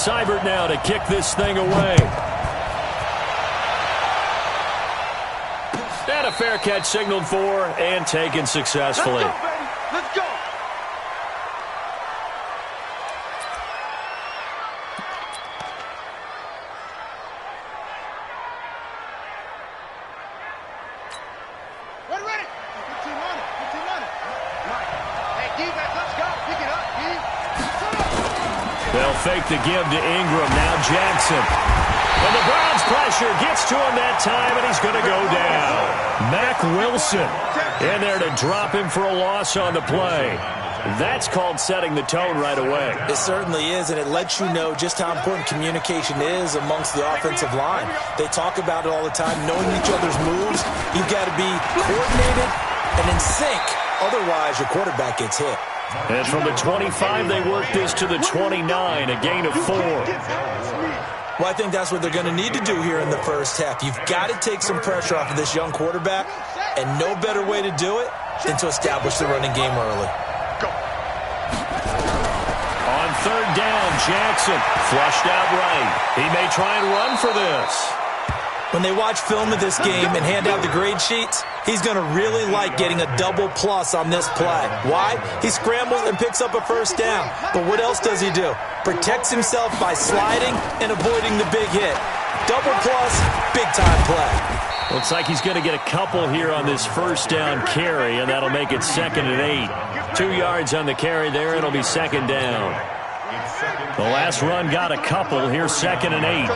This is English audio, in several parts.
issabyrd now to kick this thing away. And a fair catch signaled for and taken successfully. Let's go, baby. Let's go. Ready. 15 on it. 15 on it. Right. Hey, defense, let's go. Pick it up, D. They'll fake the give to Ingram. Now Jackson. And the Browns' pressure gets to him that time, and he's going to go down. Mack Wilson in there to drop him for a loss on the play. That's called setting the tone right away. It certainly is, and it lets you know just how important communication is amongst the offensive line. They talk about it all the time, knowing each other's moves. You've got to be coordinated and in sync. Otherwise, your quarterback gets hit. And from the 25, they work this to the 29, a gain of 4. Well, I think that's what they're going to need to do here in the first half. You've got to take some pressure off of this young quarterback, and no better way to do it than to establish the running game early. On third down, Jackson flushed out right. He may try and run for this. When they watch film of this game and hand out the grade sheets, he's going to really like getting a double plus on this play. Why? He scrambles and picks up a first down. But what else does he do? Protects himself by sliding and avoiding the big hit. Double plus, big-time play. Looks like he's going to get a couple here on this first down carry, and that'll make it 2nd and 8. 2 yards on the carry there. It'll be 2nd down. The last run got a couple. Here's 2nd and 8.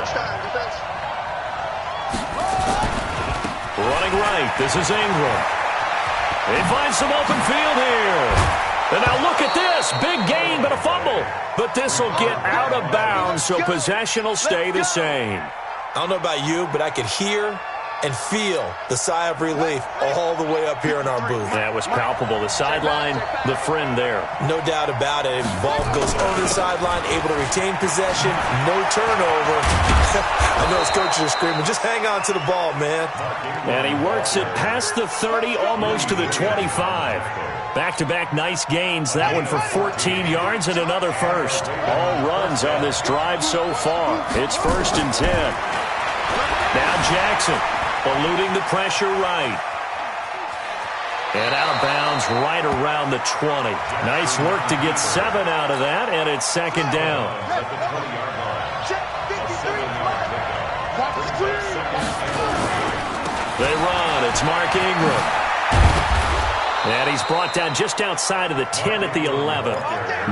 Running right, this is Ingram. He finds some open field here. And now look at this. Big gain, but a fumble. But this will get out of bounds, so possession will stay the same. I don't know about you, but I could hear and feel the sigh of relief all the way up here in our booth. That was palpable. The sideline, the friend there. No doubt about it. Ball goes over the sideline, able to retain possession, no turnover. I know his coaches are screaming, just hang on to the ball, man. And he works it past the 30, almost to the 25. Back-to-back nice gains. That one for 14 yards and another first. All runs on this drive so far. It's 1st and 10. Now Jackson eluding the pressure right. And out of bounds right around the 20. Nice work to get 7 out of that, and it's 2nd down. They run. It's Mark Ingram. And he's brought down just outside of the 10 at the 11.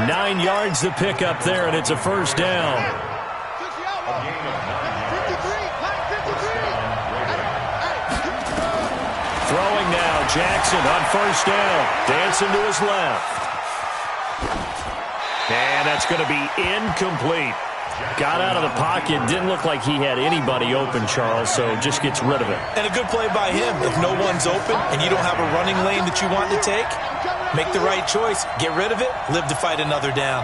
9 yards to pick up there, and it's a first down. Throwing now, Jackson on first down. Dancing to his left. And that's going to be incomplete. Got out of the pocket. Didn't look like he had anybody open, Charles, so just gets rid of it. And a good play by him. If no one's open and you don't have a running lane that you want to take, make the right choice. Get rid of it. Live to fight another down.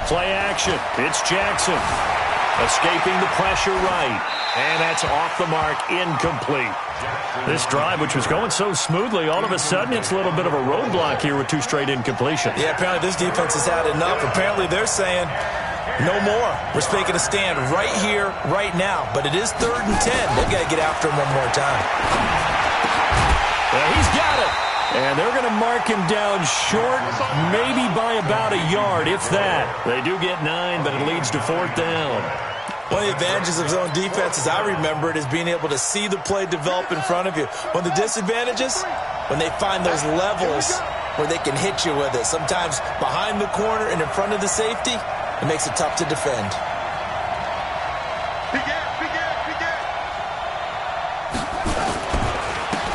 Play action. It's Jackson. Escaping the pressure right. And that's off the mark, incomplete. This drive, which was going so smoothly, all of a sudden it's a little bit of a roadblock here with 2 straight incompletions. Yeah, apparently this defense has had enough. Apparently they're saying, no more. We're making a stand right here, right now. But it is 3rd and 10. They've got to get after him one more time. Well, he's got it. And they're going to mark him down short, maybe by about a yard, if that. They do get 9, but it leads to 4th down. One of the advantages of zone defense, as I remember it, is being able to see the play develop in front of you. One of the disadvantages, when they find those levels where they can hit you with it. Sometimes behind the corner and in front of the safety, it makes it tough to defend.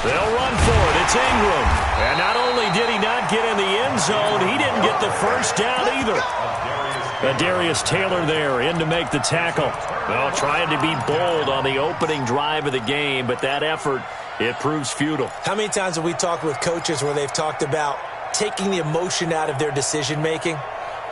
They'll run for it. It's Ingram. And not only did he not get in the end zone, he didn't get the first down either. Darius Taylor there in to make the tackle. Well, trying to be bold on the opening drive of the game, but that effort, it proves futile. How many times have we talked with coaches where they've talked about taking the emotion out of their decision-making?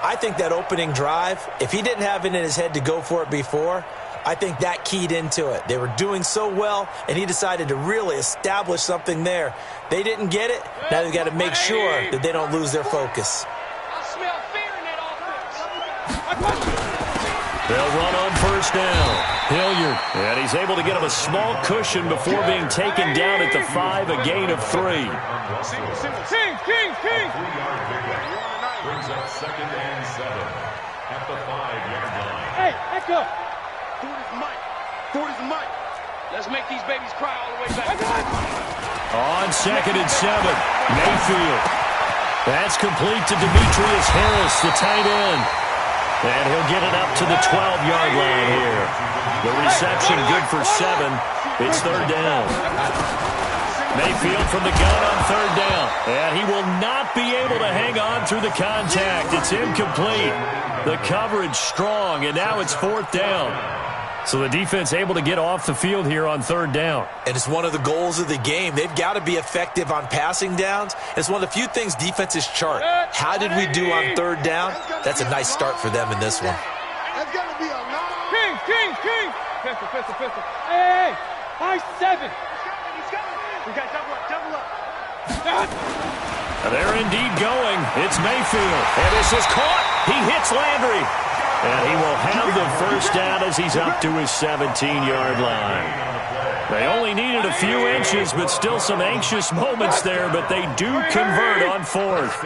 I think that opening drive, if he didn't have it in his head to go for it before, I think that keyed into it. They were doing so well, and he decided to really establish something there. They didn't get it. Now they've got to make sure that they don't lose their focus. They'll run on first down. Hilliard, and he's able to get him a small cushion before being taken down at the 5, a gain of 3. King. Brings up 2nd and 7 at the 5-yard line. Hey, let's go. Ford is Mike. Let's make these babies cry all the way back. On 2nd and 7, Mayfield. That's complete to Demetrius Harris, the tight end. And he'll get it up to the 12-yard line here. The reception good for 7. It's 3rd down. Mayfield from the gun on 3rd down. And he will not be able to hang on through the contact. It's incomplete. The coverage strong, and now it's 4th down. So the defense able to get off the field here on 3rd down. And it's one of the goals of the game. They've got to be effective on passing downs. It's one of the few things defenses chart. How did we do on 3rd down? That's a nice start for them in this one. That's got to be a long. King. Pistol. Hey. 5-7. We got double up. They're indeed going. It's Mayfield. And this is caught. He hits Landry. And he will have the first down as he's up to his 17-yard line. They only needed a few inches, but still some anxious moments there, but they do convert on 4th.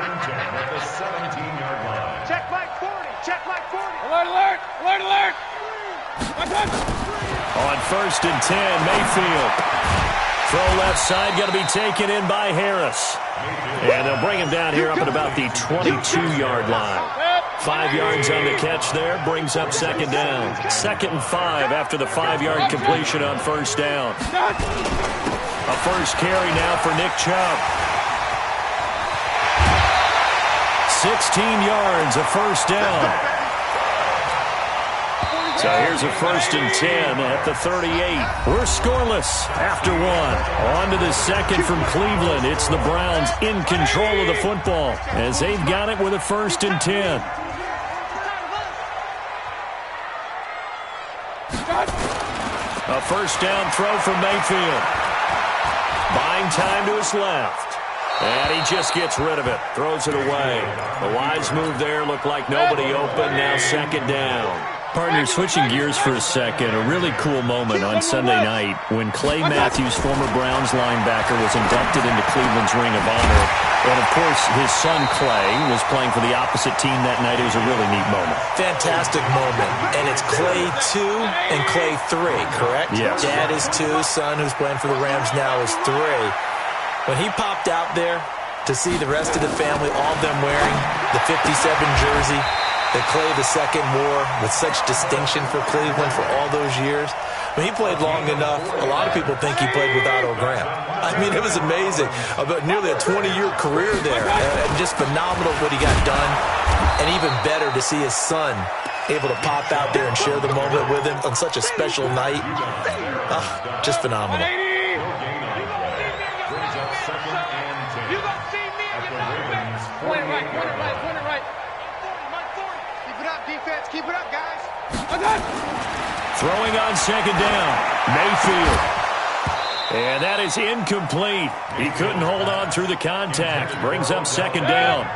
Check like 40. Alert. On 1st and 10, Mayfield. Throw left side, going to be taken in by Harris. And they'll bring him down here up at about the 22-yard line. 5 yards on the catch there, brings up 2nd down. 2nd and 5 after the 5-yard completion on 1st down. A first carry now for Nick Chubb. 16 yards, a first down. So here's a 1st and 10 at the 38. We're scoreless after 1. On to the 2nd from Cleveland. It's the Browns in control of the football as they've got it with a 1st and 10. A first down throw from Mayfield. Buying time to his left. And he just gets rid of it. Throws it away. The wise move there. Looked like nobody open. Now 2nd down. Partners, switching gears for a second, a really cool moment on Sunday night when Clay Matthews, former Browns linebacker, was inducted into Cleveland's Ring of Honor. And, of course, his son Clay was playing for the opposite team that night. It was a really neat moment. Fantastic moment. And it's Clay 2 and Clay 3, correct? Yes. Dad is 2, son who's playing for the Rams now is 3. When he popped out there to see the rest of the family, all of them wearing the 57 jersey that Clay II wore with such distinction for Cleveland for all those years. When he played long enough, a lot of people think he played with Otto Graham. I mean, it was amazing. About nearly a 20-year career there. Just phenomenal what he got done. And even better to see his son able to pop out there and share the moment with him on such a special night. Just phenomenal. Keep it up, guys. Throwing on 2nd down. Mayfield. And that is incomplete. He couldn't hold on through the contact. Brings up 2nd down.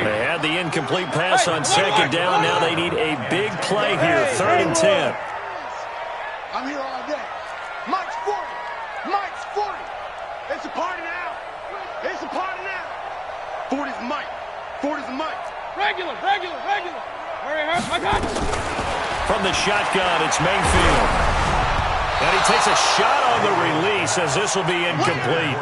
They had the incomplete pass on 2nd down. Now they need a big play here. 3rd and 10. I'm here all day. Mike's 40. Mike's 40. It's a party now. It's a party now. 40's Mike. 40's Mike. Regular. From the shotgun, it's Mayfield. And he takes a shot on the release as this will be incomplete.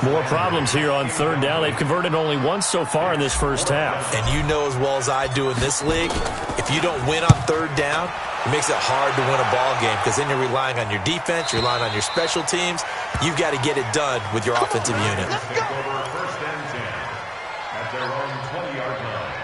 More problems here on 3rd down. They've converted only once so far in this first half. And you know as well as I do in this league, if you don't win on 3rd down, it makes it hard to win a ball game because then you're relying on your defense, you're relying on your special teams. You've got to get it done with your offensive unit. Take over 1st and 10 at their own 20-yard line.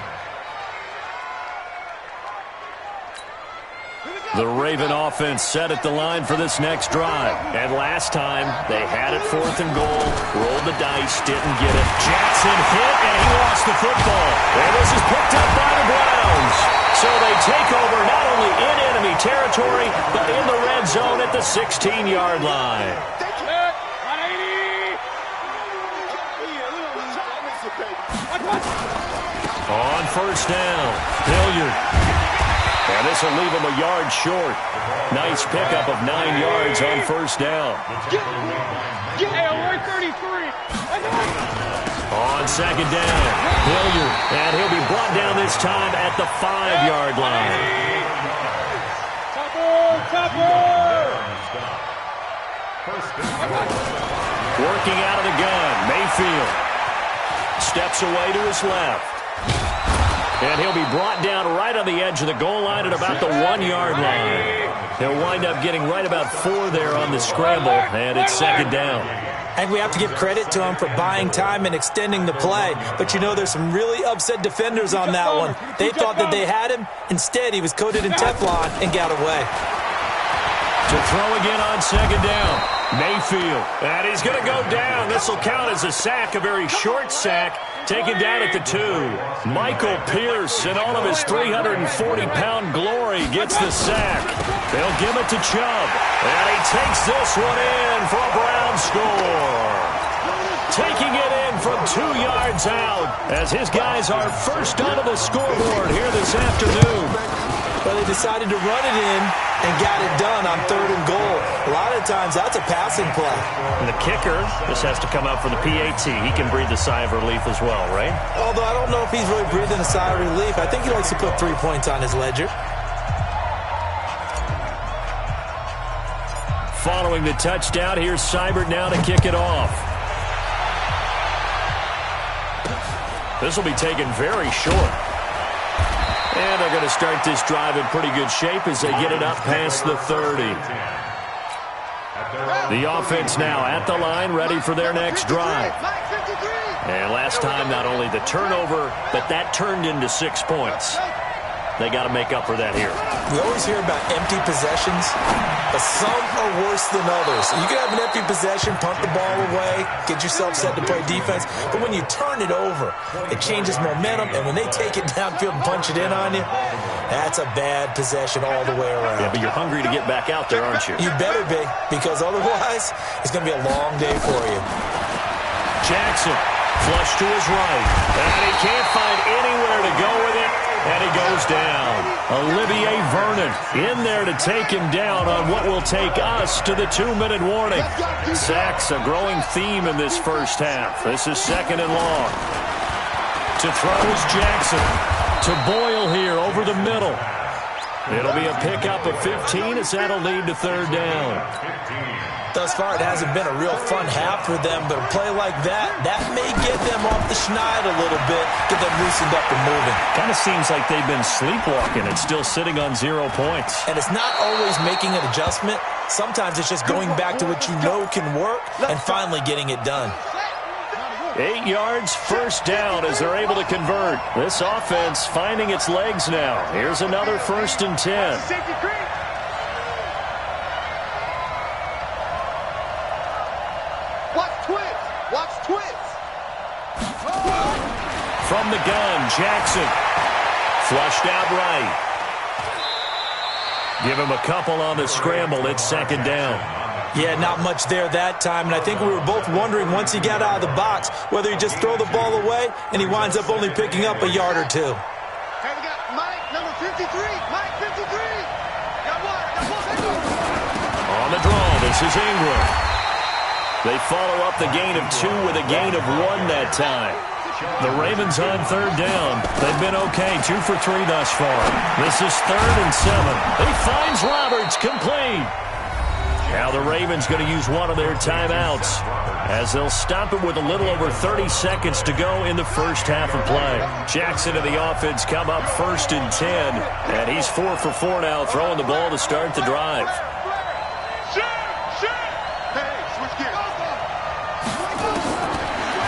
The Raven offense set at the line for this next drive. And last time, they had it 4th and goal, rolled the dice, didn't get it. Jackson hit, and he lost the football. And this is picked up by the Browns. So they take over not only in enemy territory, but in the red zone at the 16-yard line. On first down, Hilliard. And this will leave him a yard short. Nice pickup of 9 yards on first down. Hey, 33. On second down, Hilliard. And he'll be brought down this time at the 5-yard line. Working out of the gun, Mayfield. Steps away to his left. And he'll be brought down right on the edge of the goal line at about the 1-yard line. He'll wind up getting right about 4 there on the scramble, and it's second down. I think we have to give credit to him for buying time and extending the play. But, you know, there's some really upset defenders on that one. They thought that they had him. Instead, he was coated in Teflon and got away. To throw again on second down, Mayfield. And he's going to go down. This will count as a sack, a very short sack. Taken down at the 2. Michael Pierce, in all of his 340-pound glory, gets the sack. They'll give it to Chubb. And he takes this one in for a Brown score. Taking it in from 2 yards out as his guys are first onto the scoreboard here this afternoon. Well, they decided to run it in and got it done on 3rd and goal. A lot of times, that's a passing play. And the kicker just has to come out for the PAT. He can breathe a sigh of relief as well, right? Although I don't know if he's really breathing a sigh of relief. I think he likes to put 3 points on his ledger. Following the touchdown, here's issabyrd now to kick it off. This will be taken very short. And they're going to start this drive in pretty good shape as they get it up past the 30. The offense now at the line, ready for their next drive. And last time, not only the turnover, but that turned into 6 points. They got to make up for that here. We always hear about empty possessions, but some are worse than others. You can have an empty possession, punt the ball away, get yourself set to play defense, but when you turn it over, it changes momentum, and when they take it downfield and punch it in on you, that's a bad possession all the way around. Yeah, but you're hungry to get back out there, aren't you? You better be, because otherwise, it's going to be a long day for you. Jackson, flush to his right, and he can't find anywhere to go with it. And he goes down. Olivier Vernon in there to take him down on what will take us to the 2-minute warning. Sacks a growing theme in this first half. This is 2nd and long. To throw is Jackson. To Boyle here over the middle. It'll be a pickup of 15 as that'll lead to 3rd down. Thus far, it hasn't been a real fun half for them, but a play like that may get them off the schneid a little bit, get them loosened up and moving. Kind of seems like they've been sleepwalking and still sitting on 0 points. And it's not always making an adjustment. Sometimes it's just going back to what you know can work and finally getting it done. 8 yards, first down as they're able to convert. This offense finding its legs now. Here's another 1st and 10. Watch twins. From the gun, Jackson. Flushed out right. Give him a couple on the scramble. It's 2nd down. Yeah, not much there that time, and I think we were both wondering once he got out of the box whether he just throw the ball away and he winds up only picking up a yard or 2. Hey, we got Mike, number 53. Mike, 53. Got one. On the draw, this is Ingram. They follow up the gain of 2 with a gain of 1 that time. The Ravens on 3rd down. They've been okay, 2 for 3 thus far. This is 3rd and 7. He finds Roberts, complete. Now the Ravens going to use one of their timeouts as they'll stop it with a little over 30 seconds to go in the first half of play. Jackson and the offense come up 1st and 10, and he's 4 for 4 now, throwing the ball to start the drive.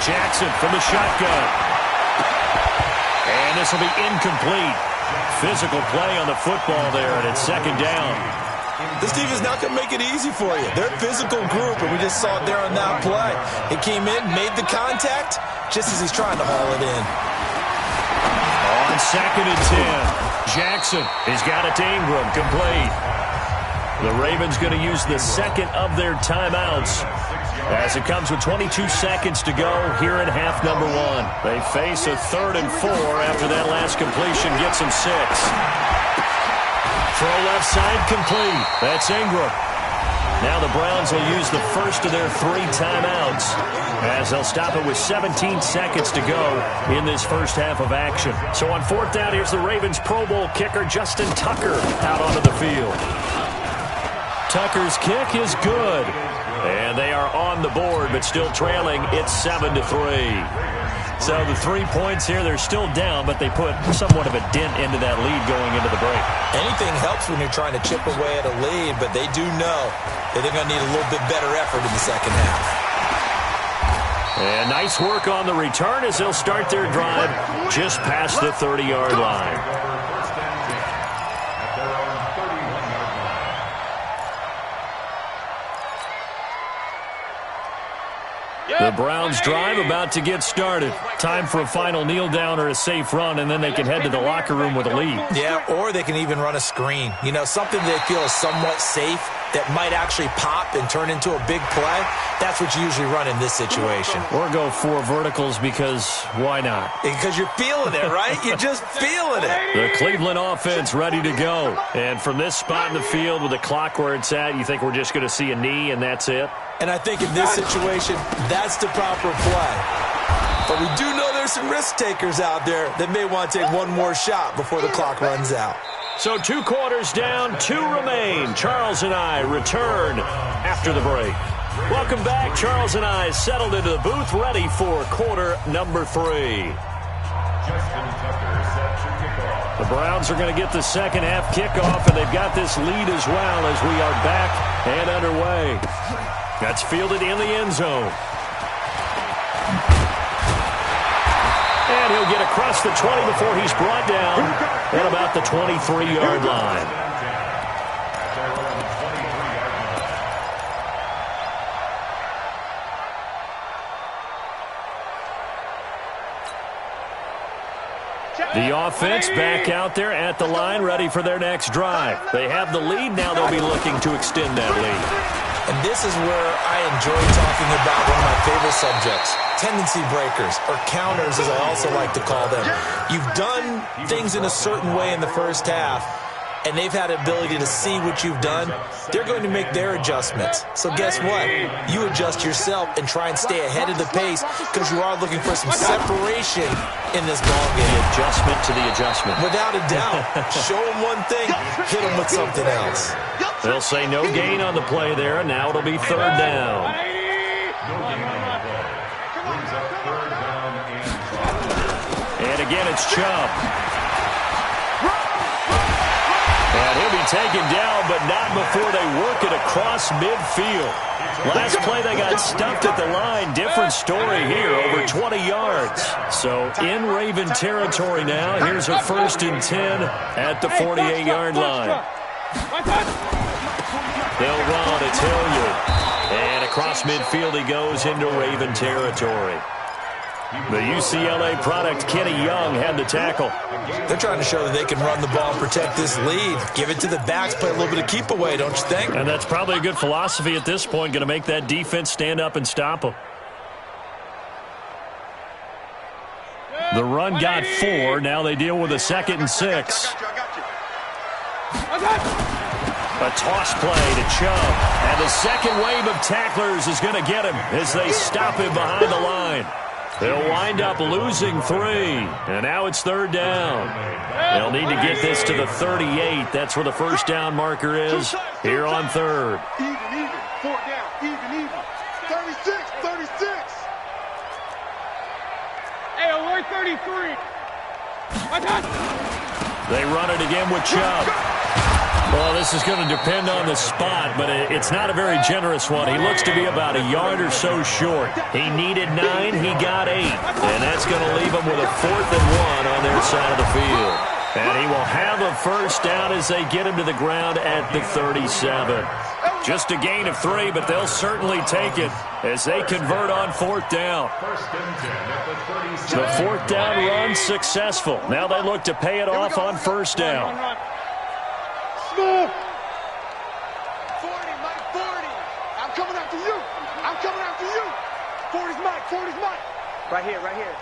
Jackson from the shotgun. And this will be incomplete. Physical play on the football there, and it's 2nd down. This team is not going to make it easy for you. They're a physical group, and we just saw it there on that play. He came in, made the contact, just as he's trying to haul it in. On 2nd and 10, Jackson has got it to Ingram, complete. The Ravens going to use the second of their timeouts as it comes with 22 seconds to go here in half number one. They face a 3rd and 4 after that last completion gets them 6. Throw left side complete. That's Ingram. Now the Browns will use the first of their 3 timeouts as they'll stop it with 17 seconds to go in this first half of action. So on 4th down, here's the Ravens Pro Bowl kicker Justin Tucker out onto the field. Tucker's kick is good. And they are on the board, but still trailing. It's 7-3. So the 3 points here, they're still down, but they put somewhat of a dent into that lead going into the break. Anything helps when you're trying to chip away at a lead, but they do know that they're going to need a little bit better effort in the second half. And nice work on the return as they'll start their drive just past the 30-yard line. The Browns drive about to get started. Time for a final kneel down or a safe run, and then they can head to the locker room with a lead. Yeah, or they can even run a screen. You know, something they feel is somewhat safe that might actually pop and turn into a big play. That's what you usually run in this situation. Or go 4 verticals because why not? Because you're feeling it, right? You're just feeling it. The Cleveland offense ready to go. And from this spot in the field with the clock where it's at, you think we're just going to see a knee and that's it? And I think in this situation, that's the proper play. But we do know there's some risk takers out there that may want to take one more shot before the clock runs out. So 2 quarters down, 2 remain. Charles and I return after the break. Welcome back. Charles and I settled into the booth, ready for quarter number 3. The Browns are going to get the second half kickoff, and they've got this lead as well as we are back and underway. That's fielded in the end zone. And he'll get across the 20 before he's brought down at about the 23-yard line. The offense back out there at the line, ready for their next drive. They have the lead. Now they'll be looking to extend that lead. And this is where I enjoy talking about one of my favorite subjects, tendency breakers, or counters as I also like to call them. You've done things in a certain way in the first half, and they've had the ability to see what you've done. They're going to make their adjustments. So guess what? You adjust yourself and try and stay ahead of the pace because you are looking for some separation in this ballgame. The adjustment to the adjustment. Without a doubt. Show them one thing, hit them with something else. They'll say no gain on the play there. Now it'll be 3rd down. And again, it's Chubb. And he'll be taken down, but not before they work it across midfield. Last play, they got stuffed at the line. Different story here, over 20 yards. So in Raven territory now. Here's a 1st and 10 at the 48-yard line. They'll run, it's Hilliard. And across midfield he goes into Raven territory. The UCLA product, Kenny Young, had the tackle. They're trying to show that they can run the ball and protect this lead. Give it to the backs, play a little bit of keep away, don't you think? And that's probably a good philosophy at this point, going to make that defense stand up and stop them. The run got 4. Now they deal with a 2nd and 6. A toss play to Chubb. And the second wave of tacklers is going to get him as they stop him behind the line. They'll wind up losing 3. And now it's 3rd down. They'll need to get this to the 38. That's where the first down marker is here on 3rd. Even. 4 down. Even. 36. 36. Hey, we're 33. They run it again with Chubb. Well, this is going to depend on the spot, but it's not a very generous one. He looks to be about a yard or so short. He needed 9, he got 8. And that's going to leave him with a 4th and 1 on their side of the field. And he will have a first down as they get him to the ground at the 37. Just a gain of 3, but they'll certainly take it as they convert on 4th down. The 4th down run successful. Now they look to pay it off on 1st down. Ford is Mike. Ford is Mike. Right here, right here.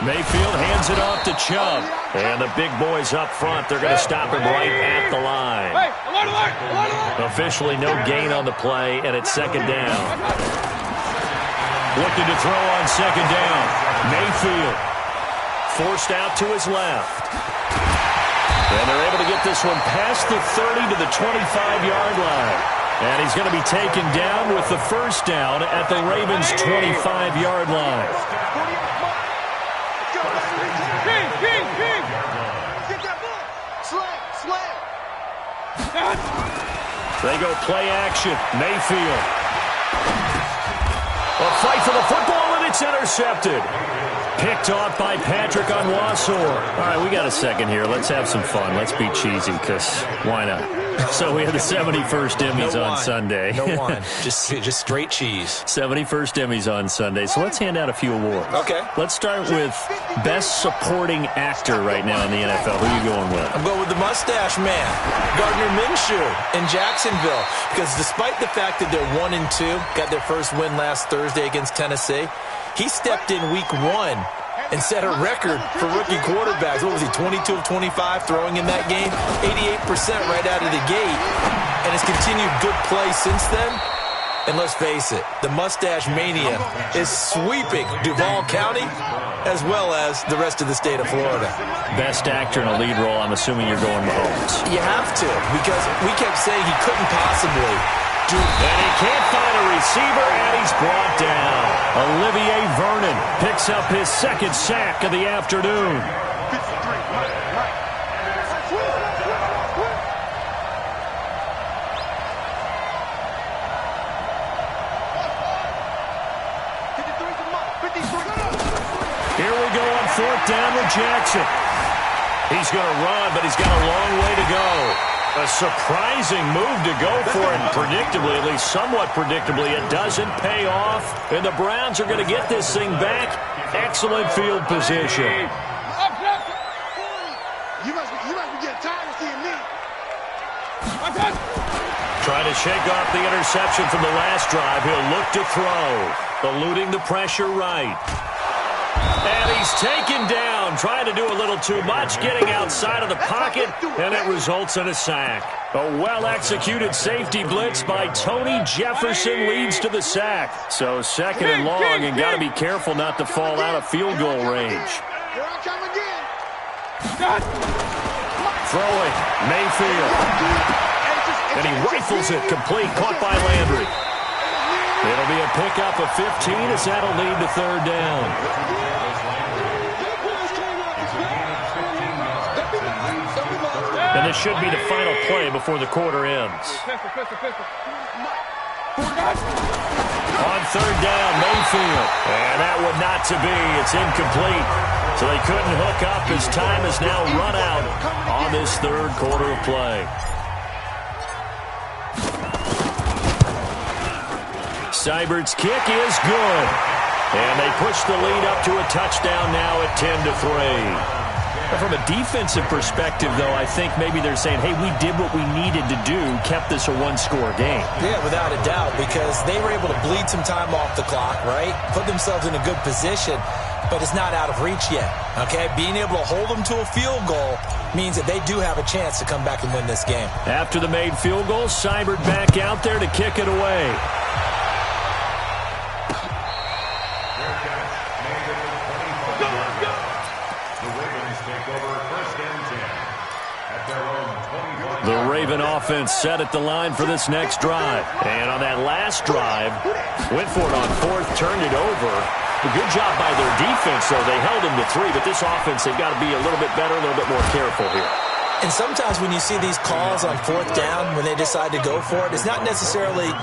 Mayfield hands it off to Chubb. And the big boys up front, they're going to stop him right at the line. Hey, alert, alert, alert, alert. Officially no gain on the play, and it's second down. Looking to throw on second down. Mayfield forced out to his left. And they're able to get this one past the 30 to the 25-yard line. And he's going to be taken down with the first down at the Ravens' 25-yard line. King. Get that ball. Slam. They go play action. Mayfield. A fight for the football, and it's intercepted. Picked off by Patrick Onwuasor. All right, we got a second here. Let's have some fun. Let's be cheesy, because why not? So we have the 71st Emmys on Sunday. No wine. Just straight cheese. 71st Emmys on Sunday. So let's hand out a few awards. Okay. Let's start with Best Supporting Actor right now in the NFL. Who are you going with? I'm going with the Mustache Man, Gardner Minshew in Jacksonville. Because despite the fact that they're 1-2, got their first win last Thursday against Tennessee, he stepped in week 1 and set a record for rookie quarterbacks. What was he, 22 of 25 throwing in that game? 88% right out of the gate. And has continued good play since then. And let's face it, the Mustache Mania is sweeping Duval County as well as the rest of the state of Florida. Best actor in a lead role, I'm assuming you're going Mahomes. You have to, because we kept saying he couldn't possibly do. And he can't find a receiver, and he's brought down. Olivier Vernon picks up his second sack of the afternoon. Here we go on fourth down with Jackson. He's going to run, but he's got a long way to go. A surprising move to go for it, and predictably, at least somewhat predictably, it doesn't pay off, and the Browns are going to get this thing back. Excellent field position. You must be getting tired of seeing me. Trying to shake off the interception from the last drive. He'll look to throw, eluding the pressure right. And he's taken down, trying to do a little too much, getting outside of the pocket, and it results in a sack. A well-executed safety blitz by Tony Jefferson leads to the sack. So second and long, and got to be careful not to fall out of field goal range. Here I come again. Throwing, Mayfield. And he rifles it complete, caught by Landry. It'll be a pickup of 15 as that'll lead to third down. And this should be the final play before the quarter ends. On third down, Mayfield. And that one not to be. It's incomplete. So they couldn't hook up as time has now run out on this third quarter of play. Sybird's kick is good. And they push the lead up to a touchdown now at 10-3. From a defensive perspective, though, I think maybe they're saying, hey, we did what we needed to do, kept this a one-score game. Yeah, without a doubt, because they were able to bleed some time off the clock, right? Put themselves in a good position, but it's not out of reach yet, okay? Being able to hold them to a field goal means that they do have a chance to come back and win this game. After the made field goal, Sybyrd back out there to kick it away. The Raven offense set at the line for this next drive. And on that last drive, went for it on fourth, turned it over. A good job by their defense, though. They held them to 3, but this offense, they've got to be a little bit better, a little bit more careful here. And sometimes when you see these calls on fourth down, when they decide to go for it, it's not necessarily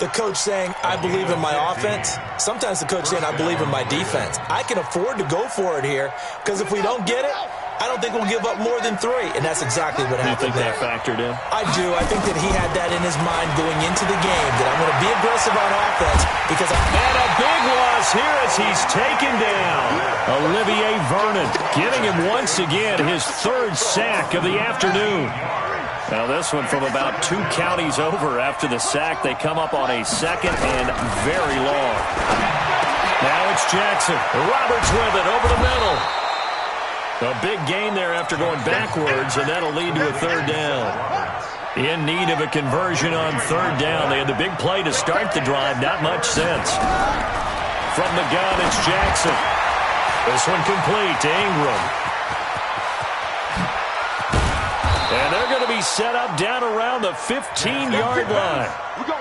the coach saying, I believe in my offense. Sometimes the coach saying, I believe in my defense. I can afford to go for it here, because if we don't get it, I don't think we'll give up more than 3, and that's exactly what happened there. You think that factored in? I do. I think that he had that in his mind going into the game, that I'm going to be aggressive on offense because And a big loss here as he's taken down. Olivier Vernon giving him once again his third sack of the afternoon. Now this one from about 2 counties over after the sack. They come up on a 2nd and very long. Now it's Jackson. Roberts with it over the middle. A big gain there after going backwards, and that'll lead to a 3rd down. In need of a conversion on 3rd down. They had the big play to start the drive. Not much sense. From the gun, it's Jackson. This one complete to Ingram. And they're going to be set up down around the 15-yard line.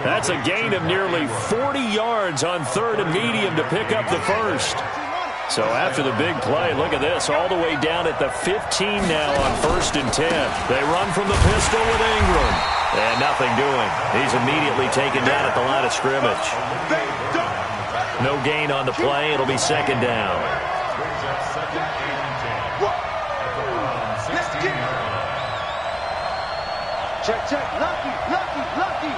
That's a gain of nearly 40 yards on 3rd and medium to pick up the first. So after the big play, look at this, all the way down at the 15 now on 1st and 10. They run from the pistol with Ingram. And nothing doing. He's immediately taken down at the line of scrimmage. No gain on the play. It'll be 2nd down. Check. Lucky.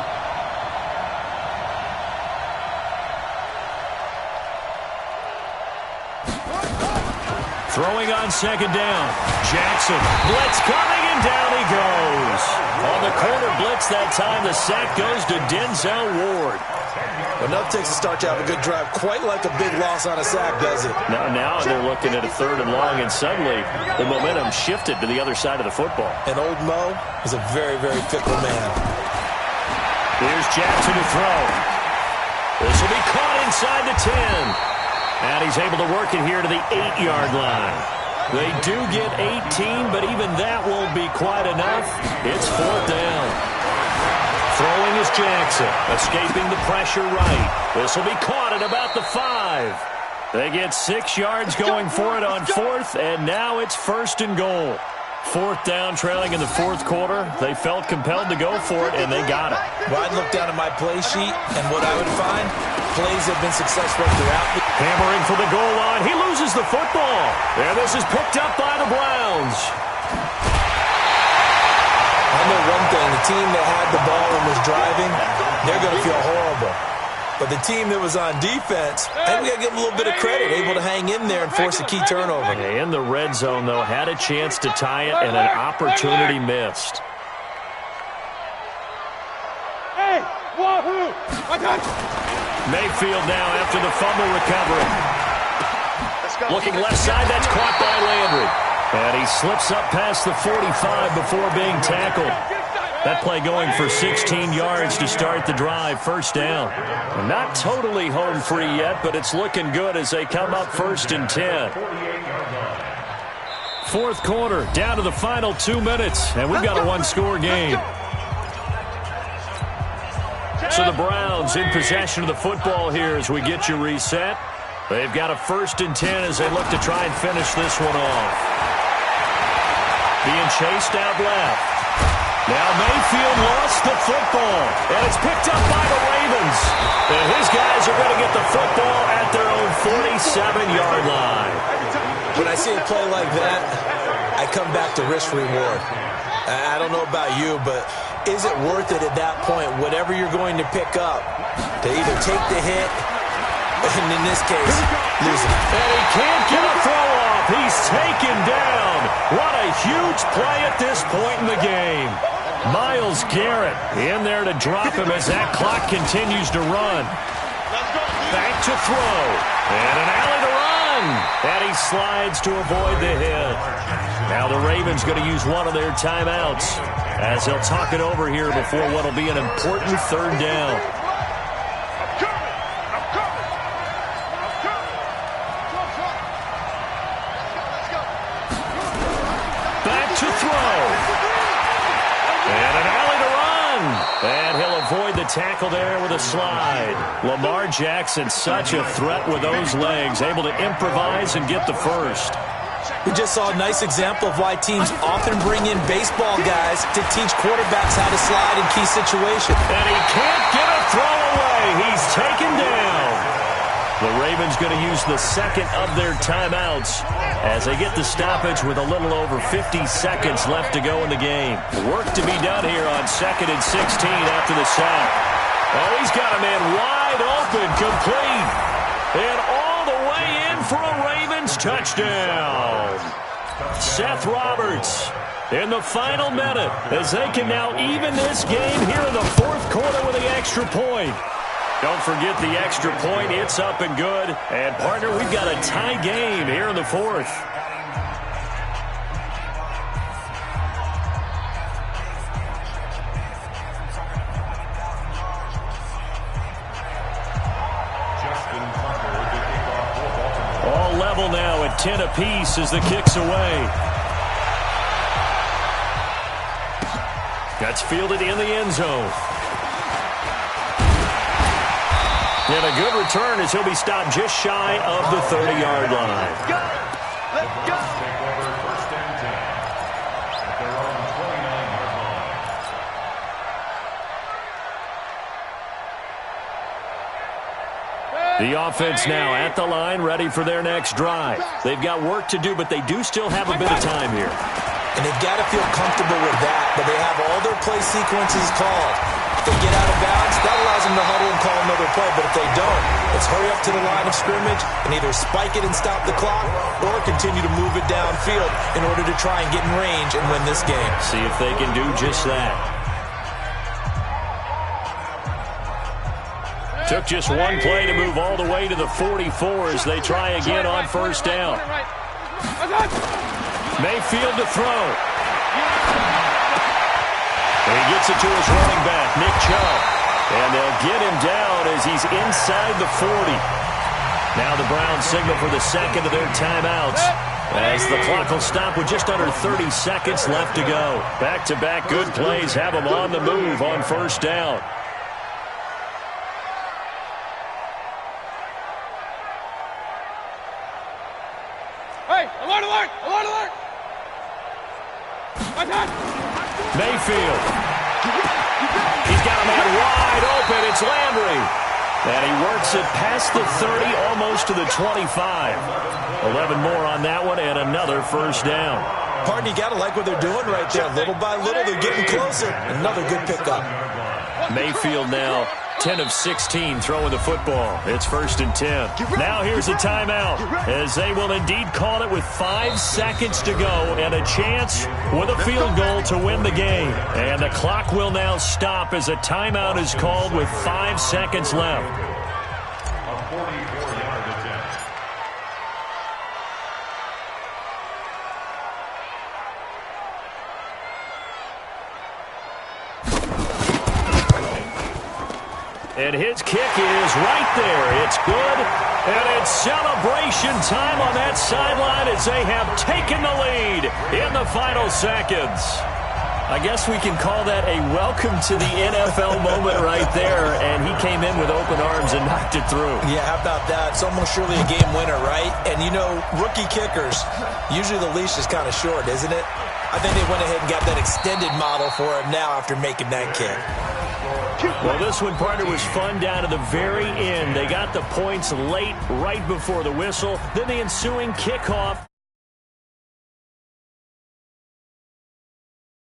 Throwing on 2nd down. Jackson. Blitz coming, and down he goes. On the corner blitz that time, the sack goes to Denzel Ward. Enough takes to start to have a good drive. Quite like a big loss on a sack, does it? Now they're looking at a 3rd and long, and suddenly the momentum shifted to the other side of the football. And old Mo is a very, very fickle man. Here's Jackson to throw. This will be caught inside the 10. And he's able to work it here to the 8-yard line. They do get 18, but even that won't be quite enough. It's 4th down. Throwing is Jackson, escaping the pressure right. This will be caught at about the 5. They get 6 yards going for it on 4th, and now it's 1st and goal. 4th down, trailing in the 4th quarter. They felt compelled to go for it, and they got it. Well, I'd look down at my play sheet, and what I would find, plays have been successful throughout. Hammering for the goal line. He loses the football. And this is picked up by the Browns. I know one thing. The team that had the ball and was driving, they're going to feel horrible. But the team that was on defense, I think we got to give them a little bit of credit, able to hang in there and force a key turnover. In the red zone, though, had a chance to tie it, and an opportunity missed. Hey, wahoo! Mayfield now after the fumble recovery. Looking left side, that's caught by Landry. And he slips up past the 45 before being tackled. That play going for 16 yards to start the drive. 1st down. Not totally home free yet, but it's looking good as they come up 1st and 10. 4th quarter, down to the final 2 minutes, and we've got a 1-score game. So the Browns in possession of the football here as we get you reset. They've got a 1st and 10 as they look to try and finish this one off. Being chased out left. Now Mayfield lost the football, and it's picked up by the Ravens. And his guys are going to get the football at their own 47-yard line. When I see a play like that, I come back to risk-reward. I don't know about you, but is it worth it at that point, whatever you're going to pick up, to either take the hit, and in this case, lose it? And he can't get a throw off. He's taken down. What a huge play at this point in the game. Myles Garrett in there to drop him as that clock continues to run. Back to throw. And an alley to run. And he slides to avoid the hit. Now the Ravens going to use one of their timeouts as they'll talk it over here before what will be an important 3rd down. Back to throw. And an alley to run. And he'll avoid the tackle there with a slide. Lamar Jackson, such a threat with those legs, able to improvise and get the first. We just saw a nice example of why teams often bring in baseball guys to teach quarterbacks how to slide in key situations. And he can't get a throw away. He's taken down. The Ravens going to use the 2nd of their timeouts as they get the stoppage with a little over 50 seconds left to go in the game. Work to be done here on 2nd and 16 after the sack. Oh, he's got a man wide open, complete. And all the way in for a Ravens touchdown. Seth Roberts in the final minute as they can now even this game here in the fourth quarter with the extra point. Don't forget the extra point. It's up and good. And, partner, we've got a tie game here in the fourth. All level now at 10 apiece as the kick's away. That's fielded in the end zone. And a good return as he'll be stopped just shy of the 30-yard line. Let's go! Let's go! Take over first and 10 at their own 29-yard line. The offense now at the line, ready for their next drive. They've got work to do, but they do still have a bit of time here. And they've got to feel comfortable with that, but they have all their play sequences called. If they get out of bounds, that allows them to huddle and call another play. But if they don't, let's hurry up to the line of scrimmage and either spike it and stop the clock or continue to move it downfield in order to try and get in range and win this game. See if they can do just that. Took just one play to move all the way to the 44 as they try again on first down. Mayfield to throw. And he gets it to his running back, Nick Chubb. And they'll get him down as he's inside the 40. Now the Browns signal for the second of their timeouts as the clock will stop with just under 30 seconds left to go. Back-to-back good plays have them on the move on first down. Hey, alert, alert, alert, alert! Mayfield. He's got a man wide open. It's Landry. And he works it past the 30, almost to the 25. 11 more on that one, and another first down. Pardon, you got to like what they're doing right there. Little by little, they're getting closer. Another good pickup. Mayfield now 10 of 16 throwing the football. It's first and 10. Now here's a timeout as they will indeed call it with 5 seconds to go and a chance with a field goal to win the game. And the clock will now stop as a timeout is called with 5 seconds left. A 44-yard attempt. And his kick is right there. It's good. And it's celebration time on that sideline as they have taken the lead in the final seconds. I guess we can call that a welcome to the NFL moment right there. And he came in with open arms and knocked it through. Yeah, how about that? It's almost surely a game winner, right? And, you know, rookie kickers, usually the leash is kind of short, isn't it? I think they went ahead and got that extended model for him now after making that kick. Well, this one, partner, was fun down to the very end. They got the points late, right before the whistle. Then the ensuing kickoff.